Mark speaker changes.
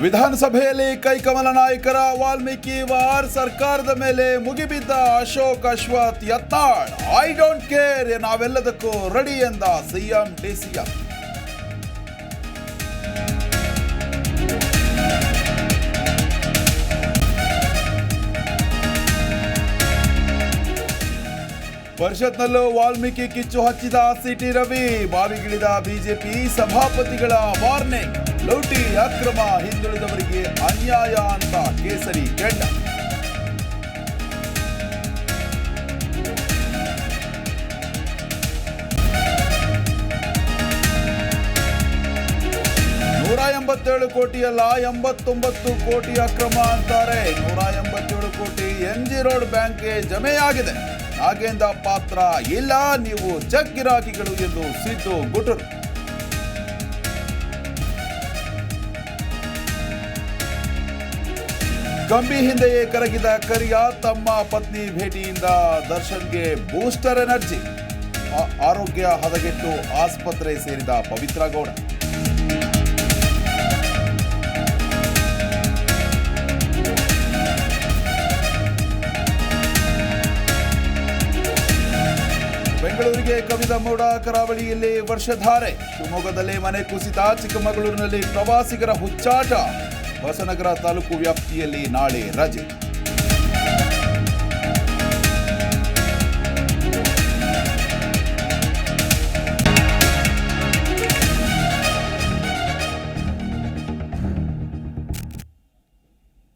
Speaker 1: ವಿಧಾನಸಭೆಯಲ್ಲಿ ಕೈಕಮಲ ನಾಯಕರ ವಾಲ್ಮೀಕಿ ವಾರ್, ಸರ್ಕಾರದ ಮೇಲೆ ಮುಗಿಬಿದ್ದ Ashok Ashwath Yatnal. I don't care, ನಾವೆಲ್ಲದಕ್ಕೂ ರೆಡಿ ಎಂದ ಸಿಎಂ ಡಿಸಿಎಂ. ಪರಿಷತ್ನಲ್ಲೂ ವಾಲ್ಮೀಕಿ ಕಿಚ್ಚು ಹಚ್ಚಿದ ಸಿಟಿ ರವಿ. ಬಾವಿಗಿಳಿದ ಬಿಜೆಪಿ ಸಭಾಪತಿಗಳ ವಾರ್ನಿಂಗ್. ಲೂಟಿ, ಅಕ್ರಮ, ಹಿಂದುಳಿದವರಿಗೆ ಅನ್ಯಾಯ ಅಂತ ಕೇಸರಿ ಕೆಂಡ. $187 ಕೋಟಿಯಲ್ಲ 89 ಕೋಟಿ ಅಕ್ರಮ ಅಂತಾರೆ. 187 ಕೋಟಿ ಎಂಜಿ ರೋಡ್ ಬ್ಯಾಂಕ್ಗೆ ಜಮೆಯಾಗಿದೆ. ನಾಗೇಂದ್ರ ಪಾತ್ರ ಇಲ್ಲ, ನೀವು ಚೆಕ್ ಗಿರಾಕಿಗಳು ಎಂದು ಸಿದ್ದು ಗುಟುರು. ಕಂಬಿ ಹಿಂದೆಯೇ ಕರಗಿದ ಕರಿಯ, ತಮ್ಮ ಪತ್ನಿ ಭೇಟಿಯಿಂದ ದರ್ಶನ್ಗೆ ಬೂಸ್ಟರ್ ಎನರ್ಜಿ. ಆರೋಗ್ಯ ಹದಗೆಟ್ಟು ಆಸ್ಪತ್ರೆ ಸೇರಿದ ಪವಿತ್ರ ಗೌಡ. ಬೆಂಗಳೂರಿಗೆ ಕವಿದ ಮೋಡ, ಕರಾವಳಿಯಲ್ಲಿ ವರ್ಷಧಾರೆ. ಶಿವಮೊಗ್ಗದಲ್ಲಿ ಮನೆ ಕುಸಿತ, ಚಿಕ್ಕಮಗಳೂರಿನಲ್ಲಿ ಪ್ರವಾಸಿಗರ ಹುಚ್ಚಾಟ. ಹೊಸನಗರ ತಾಲೂಕು ವ್ಯಾಪ್ತಿಯಲ್ಲಿ ನಾಳೆ ರಜೆ.